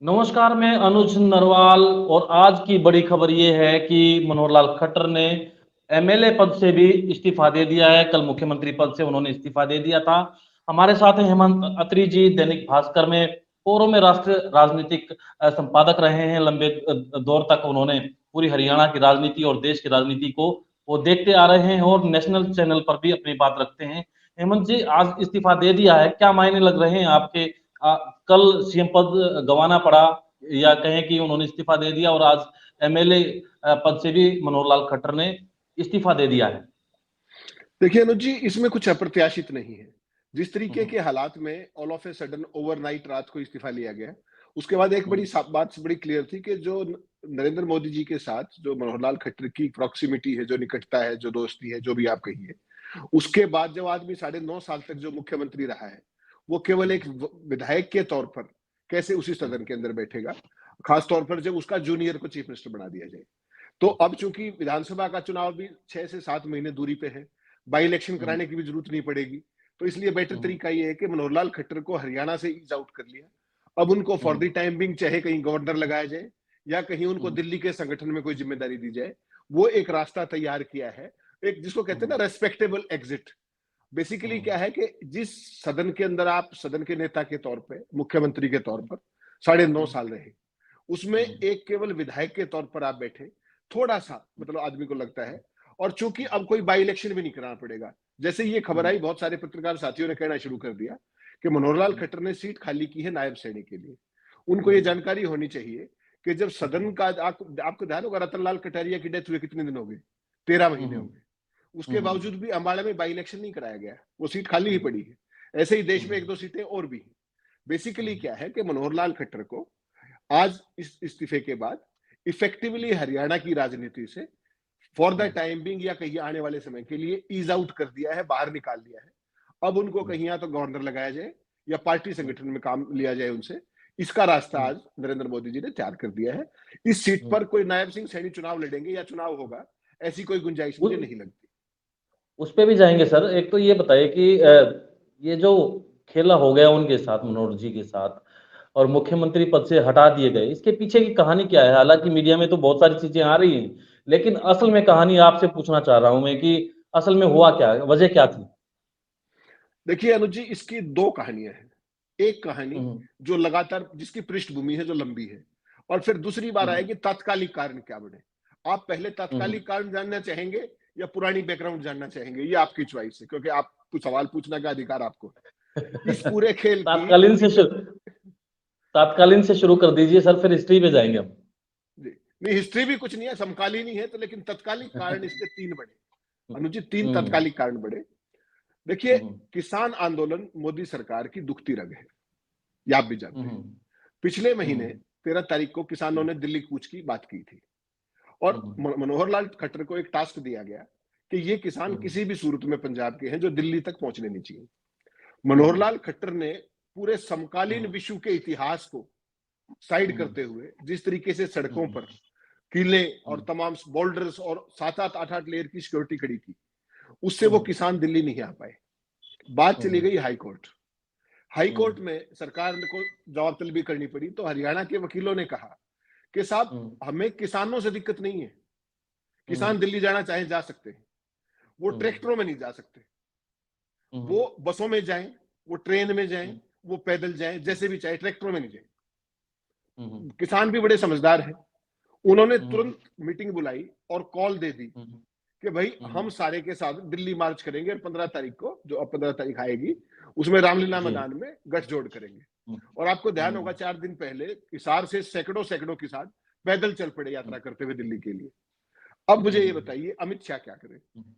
नमस्कार, मैं अनुज नरवाल। और आज की बड़ी खबर ये है कि मनोहर लाल खट्टर ने एमएलए पद से भी इस्तीफा दे दिया है। कल मुख्यमंत्री पद से उन्होंने इस्तीफा दे दिया था। हमारे साथ हैं हेमंत अत्री जी, दैनिक भास्कर में पूर्व में राष्ट्रीय राजनीतिक संपादक रहे हैं। लंबे दौर तक उन्होंने पूरी हरियाणा की राजनीति और देश की राजनीति को वो देखते आ रहे हैं और नेशनल चैनल पर भी अपनी बात रखते हैं। हेमंत जी, आज इस्तीफा दे दिया है, क्या मायने लग रहे हैं आपके? कल सीएम पद गंवाना पड़ा, या कहें कि उन्होंने इस्तीफा दे दिया और आज एमएलए पद से भी मनोहर लाल खट्टर ने इस्तीफा दे दिया है। देखिए अनुज जी, इसमें कुछ अप्रत्याशित नहीं है। जिस तरीके हम्म, के हालात में all of a sudden overnight रात को इस्तीफा लिया गया, उसके बाद एक हम्म, बात बड़ी क्लियर थी कि जो नरेंद्र मोदी जी के साथ जो मनोहर लाल खट्टर की प्रॉक्सिमिटी है, जो निकटता है, जो दोस्ती है, जो भी आप कहिए, उसके बाद जब आदमी 9.5 साल तक जो मुख्यमंत्री रहा है, वो केवल एक विधायक के तौर पर कैसे उसी सदन के अंदर बैठेगा, खास तौर पर जब उसका जूनियर को चीफ मिनिस्टर बना दिया जाए। तो अब चूंकि विधानसभा का चुनाव भी 6 से 7 महीने दूरी पे है, बाई इलेक्शन हम्म, कराने की भी जरूरत नहीं पड़ेगी। तो इसलिए बेटर हम्म, तरीका ये है कि मनोहर लाल खट्टर को हरियाणा से ईज आउट कर लिया। अब उनको for the hmm, time being चाहे कहीं गवर्नर लगाया जाए या कहीं उनको हम्म, दिल्ली के संगठन में कोई जिम्मेदारी दी जाए, वो एक रास्ता तैयार किया है। एक जिसको कहते हैं हम्म, ना रेस्पेक्टेबल एग्जिट। बेसिकली हम्म, क्या है कि जिस सदन के अंदर आप सदन के नेता के तौर पे, मुख्यमंत्री के तौर पर 9.5 साल रहे, उसमें हम्म, एक केवल विधायक के तौर पर आप बैठे, थोड़ा सा मतलब आदमी को लगता है। और चूंकि अब कोई बाई इलेक्शन भी नहीं कराना पड़ेगा, जैसे ये खबर हम्म, आई, बहुत सारे पत्रकार साथियों ने कहना शुरू कर दिया कि मनोहर लाल हम्म, खट्टर ने सीट खाली की है नायब सैनिक के लिए। उनको ये हम्म, जानकारी होनी चाहिए कि जब सदन का आपको ध्यान होगा, रतन लाल कटारिया की डेथ हुए कितने दिन हो गए? 13 महीने हो हम्म, गए। उसके बावजूद भी अम्बाड़ा में बाई इलेक्शन नहीं कराया गया, वो सीट खाली ही पड़ी है। ऐसे ही देश में एक दो सीटें और भी हैं। बेसिकली क्या है कि मनोहर लाल खट्टर को आज इस इस्तीफे के बाद इफेक्टिवली हरियाणा की राजनीति से फॉर द टाइम बिंग या कहीं आने वाले समय के लिए ईज आउट कर दिया है, बाहर निकाल दिया है। अब उनको कहीं या तो गवर्नर लगाया जाए या पार्टी संगठन में काम लिया जाए उनसे। इसका रास्ता आज नरेंद्र मोदी जी ने तैयार कर दिया है। इस सीट पर कोई नायब सिंह सैनी चुनाव लड़ेंगे या चुनाव होगा, ऐसी कोई गुंजाइश मुझे नहीं लगती। उस पे भी जाएंगे सर। एक तो ये बताइए कि ये जो खेला हो गया उनके साथ, मनोहर जी के साथ, और मुख्यमंत्री पद से हटा दिए गए, इसके पीछे की कहानी क्या है? हालांकि मीडिया में तो बहुत सारी चीजें आ रही हैं, लेकिन असल में कहानी आपसे पूछना चाह रहा हूं मैं कि असल में हुआ क्या, वजह क्या थी? देखिए अनुज जी, इसकी दो कहानियां हैं। एक कहानी हम्म, जो लगातार जिसकी पृष्ठभूमि है, जो लंबी है, और फिर दूसरी बार हम्म, आएगी तात्कालिक कारण क्या बने। आप पहले हम्म, तात्कालिक कारण जानना चाहेंगे या पुरानी बैकग्राउंड जानना चाहेंगे, ये आपकी चॉइस है, क्योंकि आप सवाल पूछने का अधिकार आपको है। इस पूरे खेल की तात्कालीन पूरी से शुरू तात्कालीन से शुरू कर दीजिए सर, फिर हिस्ट्री पे जाएंगे हम। नहीं, हिस्ट्री भी कुछ नहीं है, समकालीन ही है तो। लेकिन तत्कालिक कारण इसके तीन बड़े, अनुचित तीन हम्म, तत्कालिक कारण बड़े। देखिए, हम्म, किसान आंदोलन मोदी सरकार की दुखती रग है, ये आप भी जानते हैं। हम्म, पिछले महीने हम्म, 13 तारीख को किसानों ने दिल्ली कूच की बात की थी, और हम्म, मनोहर लाल खट्टर को एक टास्क दिया गया कि ये किसान हम्म, किसी भी सूरत में पंजाब के हैं जो दिल्ली तक पहुंचने नहीं चाहिए। मनोहर हम्म, लाल खट्टर ने पूरे समकालीन हम्म, विश्व के इतिहास को साइड हम्म, करते हुए जिस तरीके से सड़कों हम्म, पर किले और हम्म, तमाम बोल्डर्स और 7-8 लेयर की सिक्योरिटी खड़ी की, उससे वो हम्म, किसान दिल्ली नहीं आ पाए। बात चली हम्म, गई हाई कोर्ट। हाई हम्म, कोर्ट में सरकार को जवाब तलबी करनी पड़ी, तो हरियाणा के वकीलों ने कहा कि साहब, हम्म, हमें किसानों से दिक्कत नहीं है, हम्म, किसान दिल्ली जाना चाहे जा सकते हैं, वो हम्म, ट्रैक्टरों में नहीं जा सकते, हम्म, वो बसों में जाएं, वो ट्रेन में जाएं, हम्म, वो पैदल जाएं, जैसे भी चाहे, ट्रैक्टरों में नहीं जाएं। हम्म, किसान भी बड़े समझदार हैं, उन्होंने हम्म, तुरंत मीटिंग बुलाई और कॉल दे दी हम्म, कि भाई हम्म, हम सारे के साथ दिल्ली मार्च करेंगे, और 15 तारीख को, जो अब 15 तारीख आएगी, उसमें रामलीला जी, मैदान में गठजोड़ करेंगे। हम्म, और आपको ध्यान होगा, हम्म, 4 दिन पहले हिसार से सैकड़ों सैकड़ों किसान पैदल चल पड़े हम्म, यात्रा करते हुए दिल्ली के लिए। अब मुझे ये हम्म, बताइए, अमित शाह क्या करे? हम्म,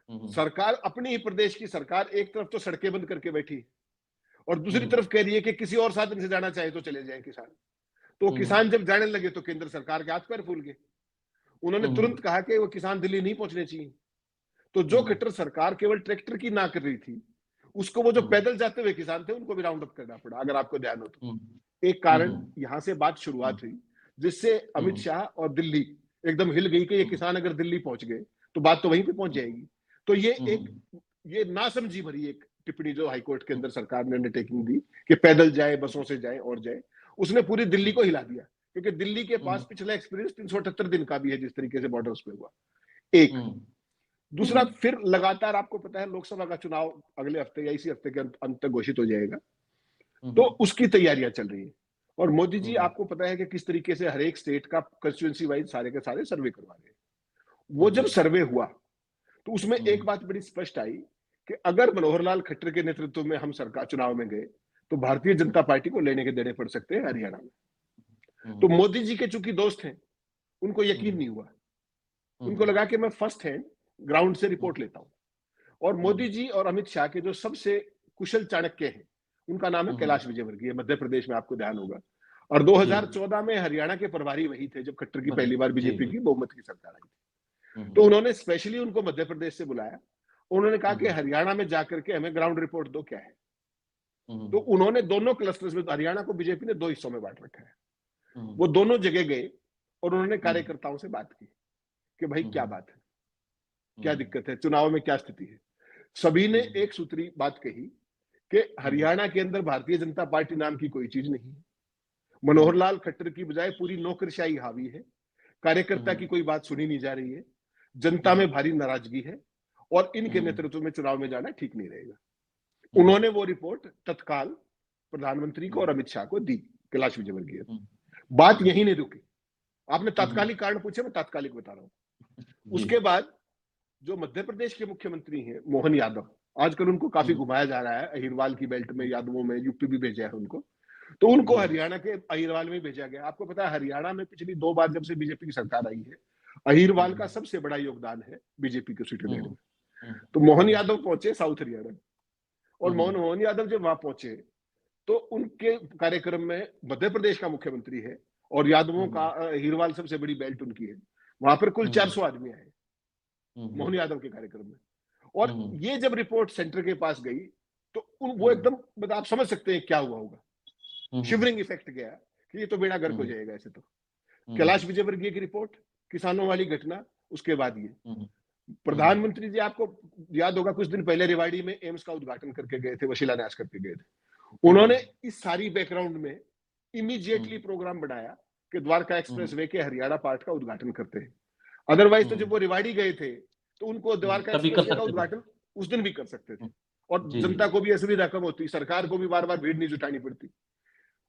हम्म, सरकार, अपनी ही प्रदेश की सरकार, एक तरफ तो सड़कें बंद करके बैठी और दूसरी हम्म, तरफ कह रही है कि किसी और साधन से जाना चाहे तो चले जाए किसान। तो हम्म, किसान जब जाने लगे तो केंद्र सरकार के हाथ पैर फूल गए। उन्होंने हम्म, तुरंत कहा कि वो किसान दिल्ली नहीं पहुंचने चाहिए। तो जो हम्म, खट्टर सरकार केवल ट्रैक्टर की ना कर रही थी, उसको वो जो हम्म, पैदल जाते हुए किसान थे उनको भी राउंड अप करना पड़ा, अगर आपको ध्यान हो तो। हम्म, एक कारण हम्म, यहां से बात शुरुआत हुई, जिससे अमित हम्म, शाह और दिल्ली एकदम हिल गई कि ये हम्म, किसान अगर दिल्ली पहुंच गए तो बात तो वहीं पे पहुंच जाएगी। तो ये एक, हम्म, ये नासमझी भरी एक टिप्पणी जो हाईकोर्ट के अंदर सरकार ने अंडरटेकिंग दी कि पैदल जाए, बसों से जाए और जाए, उसने पूरी दिल्ली को हिला दिया, क्योंकि दिल्ली के पास पिछला एक्सपीरियंस 378 दिन का भी है जिस तरीके से बॉर्डर्स पे हुआ। एक दूसरा, फिर लगातार आपको पता है लोकसभा का चुनाव अगले हफ्ते या इसी हफ्ते के अंत तक घोषित हो जाएगा, तो उसकी तैयारियां चल रही है। और मोदी जी आपको पता है कि किस तरीके से हर एक स्टेट का कंस्टिट्यूएंसी वाइज सारे के सारे सर्वे करवा रहे हैं। वो जब सर्वे हुआ तो उसमें एक बात बड़ी स्पष्ट आई कि अगर मनोहर लाल खट्टर के नेतृत्व में हम सरकार चुनाव में गए तो भारतीय जनता पार्टी को लेने के देने पड़ सकते हैं हरियाणा में। तो मोदी जी के चूंकि दोस्त हैं, उनको यकीन नहीं हुआ, उनको लगा कि मैं फर्स्ट हैंड ग्राउंड से रिपोर्ट लेता हूं। और मोदी जी और अमित शाह के जो सबसे कुशल चाणक्य हैं, उनका नाम है कैलाश विजयवर्गीय, मध्य प्रदेश में आपको ध्यान होगा। और 2014 में हरियाणा के प्रभारी वही थे जब खट्टर की पहली बार बीजेपी की बहुमत की सरकार आई थी। तो उन्होंने स्पेशली उनको मध्य प्रदेश से बुलाया, उन्होंने कहा कि हरियाणा में जाकर के हमें ग्राउंड रिपोर्ट दो क्या है। तो उन्होंने दोनों क्लस्टर्स में, हरियाणा को बीजेपी ने 2 हिस्सों में बांट रखा है, वो दोनों जगह गए और उन्होंने कार्यकर्ताओं से बात की कि भाई क्या बात है, क्या दिक्कत है, चुनाव में क्या स्थिति है। सभी ने एक सूत्री बात कही कि हरियाणा के अंदर भारतीय जनता पार्टी नाम की कोई चीज नहीं है, मनोहर लाल खट्टर की बजाय पूरी नौकरशाही हावी है, कार्यकर्ता की कोई बात सुनी नहीं जा रही है, जनता में भारी नाराजगी है और इनके नेतृत्व में चुनाव में जाना ठीक नहीं रहेगा। उन्होंने वो रिपोर्ट तत्काल प्रधानमंत्री को और अमित शाह को दी, कैलाश विजयवर्गीय। बात यही नहीं रुकी, आपने तात्कालिक कारण पूछे, मैं तात्कालिक बता रहा हूं। उसके बाद जो मध्य प्रदेश के मुख्यमंत्री हैं मोहन यादव, आजकल उनको काफी घुमाया जा रहा है, अहिरवाल की बेल्ट में, यादवों में, यूपी भी भेजा है उनको, तो उनको हरियाणा के अहिरवाल में भेजा गया। आपको पता है हरियाणा में पिछली 2 बार जब से बीजेपी की सरकार आई है, अहिरवाल का सबसे बड़ा योगदान है बीजेपी को सीट देने में। तो मोहन यादव पहुंचे साउथ हरियाणा, और मोहन यादव जब वहां पहुंचे तो उनके कार्यक्रम में मध्य प्रदेश का मुख्यमंत्री है और यादवों का अहिरवाल सबसे बड़ी बेल्ट उनकी है, वहां पर कुल 400 आदमी आए मोहन यादव के कार्यक्रम में। और ये जब रिपोर्ट सेंटर के पास गई तो वो एकदम, मतलब आप समझ सकते हैं क्या हुआ होगा, शिवरिंग इफेक्ट गया कि ये तो बेड़ा गर्क हो जाएगा ऐसे। तो कैलाश विजयवर्गीय की रिपोर्ट, किसानों वाली घटना, उसके बाद ये प्रधानमंत्री जी, आपको याद होगा कुछ दिन पहले रेवाड़ी में एम्स का उद्घाटन करके गए थे, शिलान्यास करके गए थे। उन्होंने इस सारी बैकग्राउंड में इमीडिएटली प्रोग्राम बनाया कि द्वारका एक्सप्रेस वे के हरियाणा पार्ट का उद्घाटन करते हैं। अदरवाइज तो जब वो रेवाड़ी गए थे तो उनको द्वारका एक्सप्रेस वे का उद्घाटन उस दिन भी कर सकते थे और जनता को भी असुविधा कम होती, सरकार को भी बार बार भीड़ नहीं जुटानी पड़ती।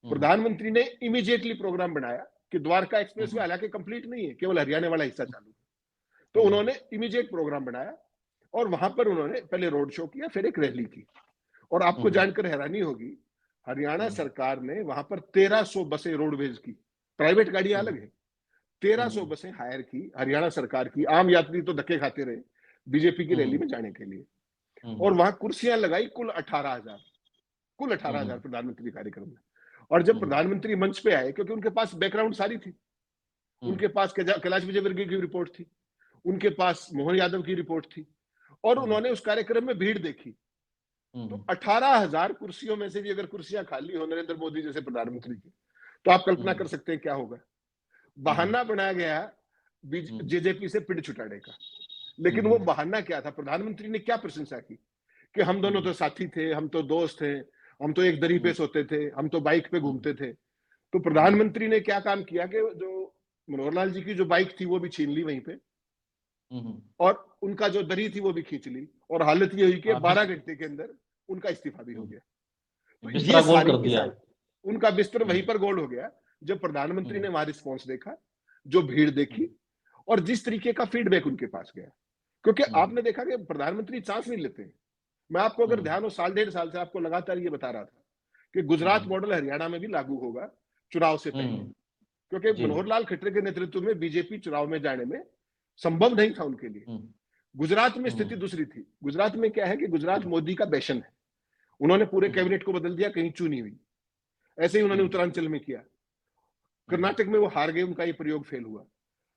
प्रधानमंत्री ने इमीडिएटली प्रोग्राम बनाया कि द्वारका एक्सप्रेस वे हालांकि कंप्लीट नहीं है, केवल हरियाणा वाला हिस्सा चालू है, तो उन्होंने इमीडिएट प्रोग्राम बनाया और वहां पर उन्होंने पहले रोड शो किया, फिर एक रैली की। और आपको जानकर हैरानी होगी, हरियाणा सरकार ने वहां पर 1300 बसें रोडवेज की, प्राइवेट गाड़ियां अलग है, 1300 बसें हायर की हरियाणा सरकार की। आम यात्री तो धक्के खाते रहे बीजेपी की रैली में जाने के लिए, और वहां कुर्सियां लगाई कुल 18,000 प्रधानमंत्री कार्यक्रम में। और जब प्रधानमंत्री मंच पे आए, क्योंकि उनके पास बैकग्राउंड सारी थी, उनके पास कैलाश विजयवर्गीय की रिपोर्ट थी, उनके पास मोहन यादव की रिपोर्ट थी, और उन्होंने उस कार्यक्रम में भीड़ देखी। तो 18,000 कुर्सियों में से भी अगर कुर्सियां खाली हो नरेंद्र मोदी जैसे प्रधानमंत्री की, तो आप कल्पना कर सकते हैं क्या होगा। बहाना बनाया गया जेजेपी से पिंड छुटाने का, लेकिन वो बहाना क्या था, प्रधानमंत्री ने क्या प्रशंसा की कि हम दोनों तो साथी थे, हम तो दोस्त थे, हम तो एक दरी पे सोते थे, हम तो बाइक पे घूमते थे। तो प्रधानमंत्री ने क्या काम किया कि जो मनोहर लाल जी की जो बाइक थी वो भी छीन ली वहीं पे, और उनका जो दरी थी वो भी खींच ली, और हालत ये हुई कि 12 घंटे के अंदर उनका इस्तीफा भी हो गया। तो ये सारी की सारी उनका बिस्तर वहीं पर गोल हो गया जब प्रधानमंत्री ने वहां रिस्पॉन्स देखा, जो भीड़ देखी, और जिस तरीके का फीडबैक उनके पास गया। क्योंकि आपने देखा कि प्रधानमंत्री चांस नहीं लेते। मैं आपको अगर ध्यान हो, 1.5 साल से आपको लगातार ये बता रहा था कि गुजरात मॉडल हरियाणा में भी लागू होगा चुनाव से पहले, क्योंकि मनोहर लाल खट्टर के नेतृत्व में बीजेपी चुनाव में जाने में संभव नहीं था उनके लिए। गुजरात में स्थिति दूसरी थी। गुजरात में क्या है कि गुजरात मोदी का बेशन है, उन्होंने पूरे कैबिनेट को बदल दिया, कहीं चू नहीं हुई। ऐसे ही उन्होंने उत्तरांचल में किया, कर्नाटक में वो हार गए, उनका ये प्रयोग फेल हुआ।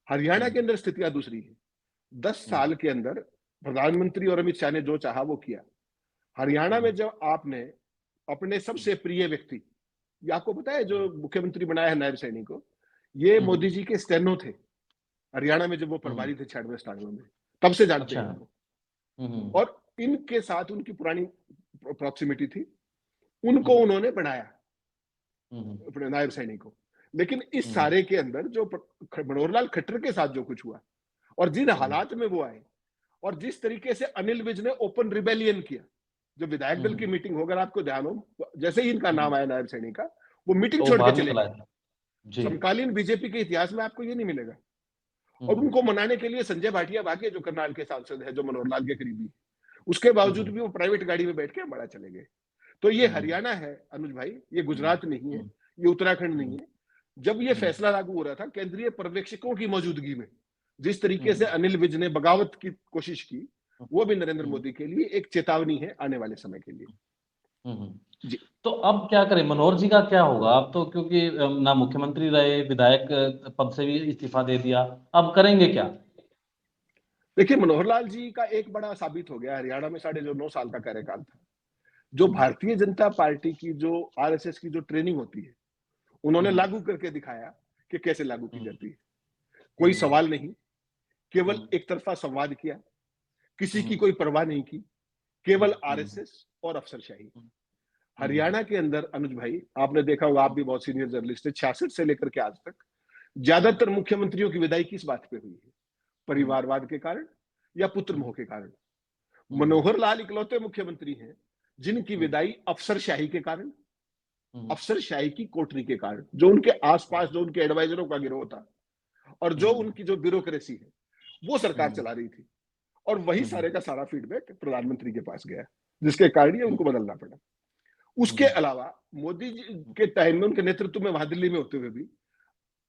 हरियाणा के अंदर स्थितियां दूसरी है। 10 साल के अंदर प्रधानमंत्री और अमित शाह ने जो चाहा वो किया। हरियाणा में जब आपने अपने सबसे प्रिय व्यक्ति, ये आपको पता है जो मुख्यमंत्री बनाया है नायब सैनी को, ये मोदी जी के स्टेनो थे हरियाणा में जब वो प्रभारी थे 96-97 में, तब से जानते हैं उनको। और इनके साथ उनकी पुरानी प्रॉक्सिमिटी थी, उनको उन्होंने बढ़ाया, अपने नायब सैनी को। लेकिन इस सारे के अंदर जो मनोहरलाल खट्टर के साथ जो कुछ हुआ और जिन हालात में वो आए और जिस तरीके से अनिल विज ने ओपन रिबेलियन किया, जो विधायक दल की मीटिंग हो, अगर आपको ध्यान हो, जैसे ही इनका नाम आया नायब सैनी का, वो मीटिंग तो छोड़ के बाद में चले चला गए। जी। समकालीन बीजेपी के इतिहास में आपको ये नहीं मिलेगा। और उनको मनाने के लिए संजय भाटिया भागे, जो करनाल के सांसद है, जो मनोहरलाल के करीबी, उसके बावजूद भी वो प्राइवेट गाड़ी में बैठ के अम्बाड़ा चले गए। तो ये हरियाणा है अनुज भाई, ये गुजरात नहीं है, ये उत्तराखंड नहीं है। जब ये फैसला लागू हो रहा था, केंद्रीय पर्यवेक्षकों की मौजूदगी में जिस तरीके से अनिल विज ने बगावत की कोशिश की, वो भी नरेंद्र मोदी के लिए एक चेतावनी है आने वाले समय के लिए। जी। तो अब क्या करें, मनोहर जी का क्या होगा? अब तो क्योंकि ना मुख्यमंत्री रहे, विधायक पद से भी इस्तीफा दे दिया, अब करेंगे क्या? देखिए, मनोहरलाल जी का एक बड़ा साबित हो गया हरियाणा में 9.5 साल का कार्यकाल था। जो भारतीय जनता पार्टी की, जो आरएसएस की जो ट्रेनिंग होती है, उन्होंने लागू करके दिखाया कि कैसे लागू की जाती है। कोई सवाल नहीं, केवल एक तरफा संवाद किया, किसी की कोई परवाह नहीं की, केवल आरएसएस और अफसरशाही। हरियाणा के अंदर अनुज भाई, आपने देखा होगा, आप भी बहुत सीनियर जर्नलिस्ट है, 66 से लेकर के आज तक ज्यादातर मुख्यमंत्रियों की विदाई किस बात पे हुई है? परिवारवाद के कारण या पुत्र मोह के कारण? मनोहर लाल इकलौते मुख्यमंत्री हैं जिनकी विदाई अफसरशाही के कारण, अफसरशाही की कोठरी के कारण, जो उनके आसपास जो उनके एडवाइजरों का गिरोह था और जो उनकी जो ब्यूरोक्रेसी है, वो सरकार चला रही थी, और वही सारे का सारा फीडबैक प्रधानमंत्री के पास गया, जिसके कारण ये उनको बदलना पड़ा। उसके अलावा मोदी जी के टाइम में, उनके नेतृत्व में वहां दिल्ली में होते हुए भी,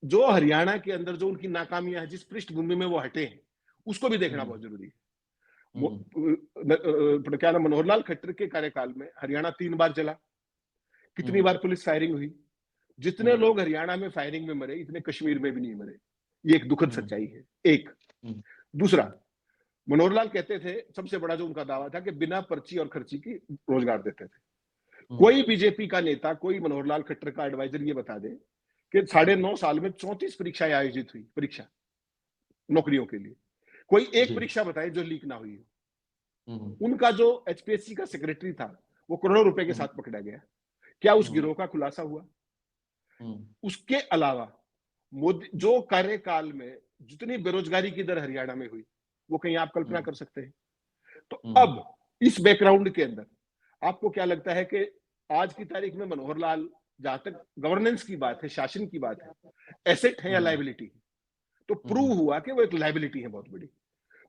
जो हरियाणा के अंदर जो उनकी नाकामियां हैं, जिस पृष्ठभूमि में वो हटे हैं, उसको भी देखना बहुत जरूरी है। क्या नाम, मनोहरलाल खट्टर के कार्यकाल में हरियाणा 3 बार चला। कितनी बार पुलिस फायरिंग हुई? जितने लोग हरियाणा में फायरिंग में मरे, इतने कश्मीर में भी नहीं मरे। ये एक दुखद सच्चाई है। एक दूसरा, मनोहरलाल कहते थे, सबसे बड़ा जो उनका दावा था, कि बिना पर्ची और खर्ची की रोजगार देते थे। कोई बीजेपी का नेता, कोई मनोहरलाल खट्टर का एडवाइजर ये बता दे कि 9.5 साल में 34 परीक्षाएं आयोजित हुई, परीक्षा नौकरियों के लिए, कोई एक परीक्षा बताए जो लीक ना हुई हो। उनका जो एचपीएससी का सेक्रेटरी था, वो करोड़ों रुपए के साथ पकड़ा गया। क्या उस गिरोह का खुलासा हुआ? उसके अलावा मोदी जो कार्यकाल में जितनी बेरोजगारी की दर हरियाणा में हुई, वो कहीं आप कल्पना कर सकते हैं? तो अब इस बैकग्राउंड के अंदर आपको क्या लगता है कि आज की तारीख में मनोहरलाल, जहां तक गवर्नेंस की बात है, शासन की बात है, एसेट है या लायबिलिटी है? तो प्रूव हुआ कि वो एक लायबिलिटी है बहुत बड़ी।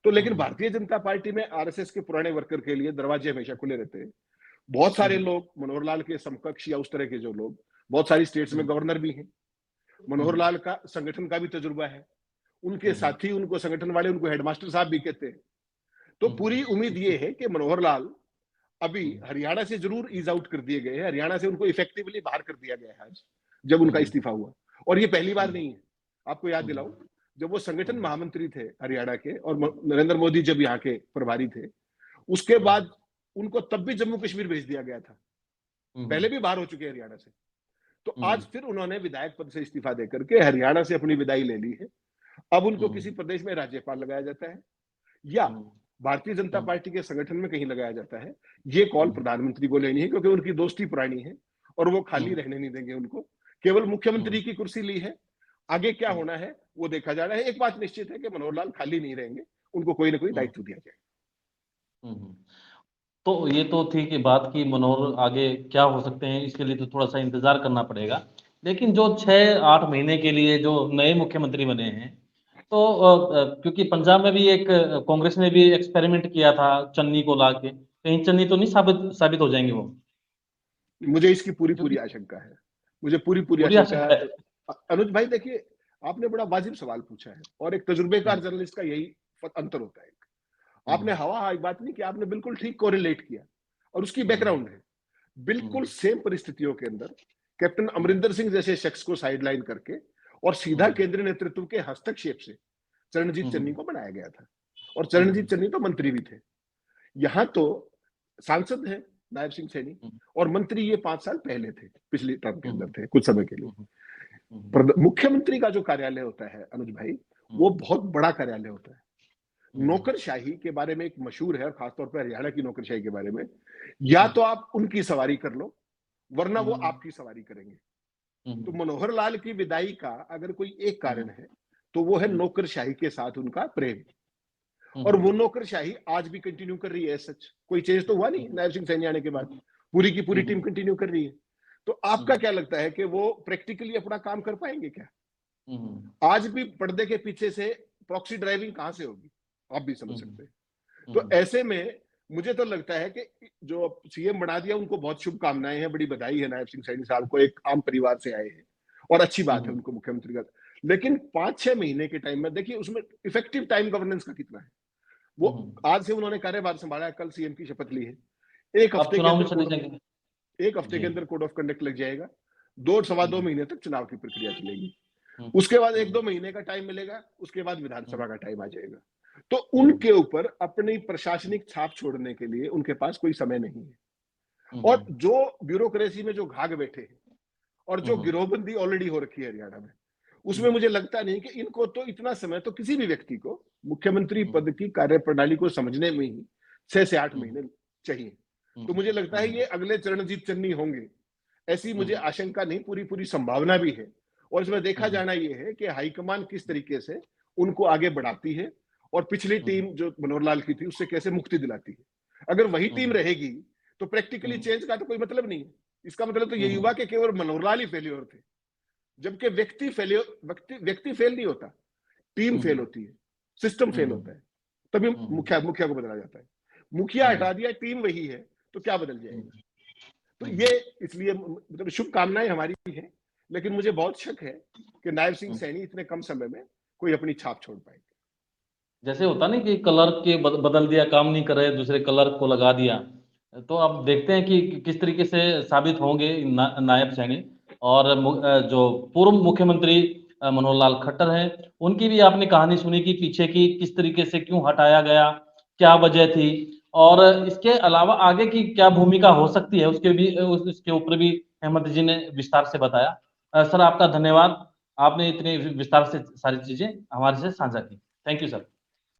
तो लेकिन भारतीय जनता पार्टी में आरएसएस के पुराने वर्कर के लिए दरवाजे हमेशा खुले रहते हैं। बहुत सारे लोग मनोहरलाल के समकक्ष या उस तरह के जो लोग, बहुत सारी स्टेट्स में गवर्नर भी हैं। मनोहरलाल का संगठन का भी तजुर्बा है, उनके साथी, उनको संगठन वाले, उनको हेडमास्टर साहब भी कहते हैं। तो पूरी उम्मीद ये है कि मनोहरलाल अभी हरियाणा से जरूर ईज आउट कर दिए गए हैं, हरियाणा से उनको इफेक्टिवली बाहर कर दिया गया है आज, जब उनका इस्तीफा हुआ। और ये पहली बार नहीं है। आपको याद दिलाऊं, जब वो संगठन महामंत्री थे हरियाणा के, और नरेंद्र मोदी जब यहाँ के प्रभारी थे, उसके बाद उनको तब भी जम्मू कश्मीर भेज दिया गया था। पहले भी बाहर हो चुके हैं हरियाणा से। तो आज फिर उन्होंने विधायक पद से इस्तीफा देकर के हरियाणा से अपनी विदाई ले ली है। अब उनको किसी प्रदेश में राज्यपाल लगाया जाता है या भारतीय जनता पार्टी के संगठन में कहीं लगाया जाता है, ये कॉल प्रधानमंत्री को लेनी है, क्योंकि उनकी दोस्ती पुरानी है और वो खाली रहने नहीं देंगे उनको। केवल मुख्यमंत्री की कुर्सी ली है, आगे क्या होना है वो देखा जा रहा है। एक बात निश्चित है कि मनोहरलाल खाली नहीं रहेंगे, उनको कोई ना कोई दायित्व दिया जाएगा। तो ये तो थी कि बात की मनोहर आगे क्या हो सकते हैं, इसके लिए तो थोड़ा सा इंतजार करना पड़ेगा। लेकिन जो 6-8 महीने के लिए जो नए मुख्यमंत्री बने हैं, तो क्योंकि पंजाब में भी एक कांग्रेस ने भी एक्सपेरिमेंट किया था चन्नी को लाके, कहीं चन्नी तो नहीं साबित हो जाएंगे वो? मुझे इसकी पूरी आशंका है, मुझे पूरी आशंका है। अनुज भाई देखिए, आपने बड़ा वाजिब सवाल पूछा है, और एक तजुर्बेकार जर्नलिस्ट का यही अंतर होता है। आपने हवा बात नहीं कि आपने बिल्कुल ठीक कोरिलेट किया, और उसकी बैकग्राउंड है बिल्कुल सेम परिस्थितियों के अंदर कैप्टन अमरिंदर सिंह जैसे शख्स को साइडलाइन करके और सीधा केंद्रीय नेतृत्व के हस्तक्षेप से चरणजीत चन्नी को बनाया गया था। और चरणजीत चन्नी तो मंत्री भी थे, यहां तो सांसद है नायब सिंह सैनी, और मंत्री ये 5 साल पहले थे, पिछली टर्म के अंदर थे कुछ समय के लिए। मुख्यमंत्री का जो कार्यालय होता है अनुज भाई, वो बहुत बड़ा कार्यालय होता है। नौकरशाही के बारे में एक मशहूर है, और खासतौर पर हरियाणा की नौकरशाही के बारे में, या तो आप उनकी सवारी कर लो, वरना वो आपकी सवारी करेंगे। तो मनोहर लाल की विदाई का अगर कोई एक कारण है, तो वो है नौकरशाही के साथ उनका प्रेम। और वो नौकरशाही आज भी कंटिन्यू कर रही है। सच कोई चेंज तो हुआ नहीं नायब सिंह सैनी आने के बाद, पूरी की पूरी टीम कंटिन्यू कर रही है। तो आपका क्या लगता है कि वो प्रैक्टिकली अपना काम कर पाएंगे क्या? आज भी पर्दे के पीछे से प्रॉक्सी ड्राइविंग कहां से होगी, आप भी समझ सकते हैं। तो ऐसे में मुझे तो लगता है कि जो सीएम बना दिया उनको बहुत शुभकामनाएं हैं, बड़ी बधाई है नायब सिंह सैनी साहब को, एक आम परिवार से आए हैं और अच्छी बात है उनको मुख्यमंत्री का। लेकिन 5-6 महीने के टाइम में देखिए उसमें इफेक्टिव टाइम गवर्नेंस का कितना है। वो आज से उन्होंने कार्यभार संभाला है, कल सीएम की शपथ ली है, एक हफ्ते के अंदर कोड ऑफ कंडक्ट लग जाएगा, 2-2.25 महीने तक चुनाव की प्रक्रिया चलेगी, उसके बाद 1-2 महीने का टाइम मिलेगा, उसके बाद विधानसभा का टाइम आ जाएगा। तो उनके ऊपर अपनी प्रशासनिक छाप छोड़ने के लिए उनके पास कोई समय नहीं है। और जो ब्यूरोक्रेसी में जो घाघ बैठे हैं और जो गिरोहबंदी ऑलरेडी हो रखी है हरियाणा में, उसमें मुझे लगता नहीं कि इनको तो इतना समय तो किसी भी व्यक्ति को मुख्यमंत्री पद की कार्यप्रणाली को समझने में ही 6 से 8 महीने चाहिए। तो मुझे लगता है ये अगले चरणजीत चन्नी होंगे, ऐसी मुझे आशंका नहीं, पूरी संभावना भी है। और इसमें देखा जाना ये है कि हाईकमान किस तरीके से उनको आगे बढ़ाती है और पिछली टीम जो मनोहर लाल की थी उससे कैसे मुक्ति दिलाती है। अगर वही टीम रहेगी तो प्रैक्टिकली चेंज का तो कोई मतलब नहीं है। इसका मतलब तो यही हुआ कि केवल मनोहर लाल ही फेल्योर थे, जबकि व्यक्ति फेल नहीं होता, टीम फेल होती है, सिस्टम फेल होता है, तभी मुखिया को बदला जाता है। मुखिया हटा दिया, टीम वही है, तो क्या बदल जाएगा? तो ये इसलिए मतलब शुभकामनाएं हमारी भी हैं, लेकिन मुझे बहुत शक है कि नायब सिंह सैनी इतने कम समय में कोई अपनी छाप छोड़ पाएंगे। जैसे होता नहीं कि क्लर्क के बदल दिया, काम नहीं कर रहे, दूसरे क्लर्क को लगा दिया। तो अब देखते हैं कि किस तरीके से साबित होंगे नायब सैनी। और जो पूर्व मुख्यमंत्री मनोहर लाल खट्टर हैं, उनकी भी आपने कहानी सुनी कि पीछे की किस तरीके से क्यों हटाया गया, क्या वजह थी, और इसके अलावा आगे की क्या भूमिका हो सकती है, उसके ऊपर भी हेमंत जी ने विस्तार से बताया। सर आपका धन्यवाद, आपने इतने विस्तार से सारी चीजें हमारे से साझा की। Thank you sir.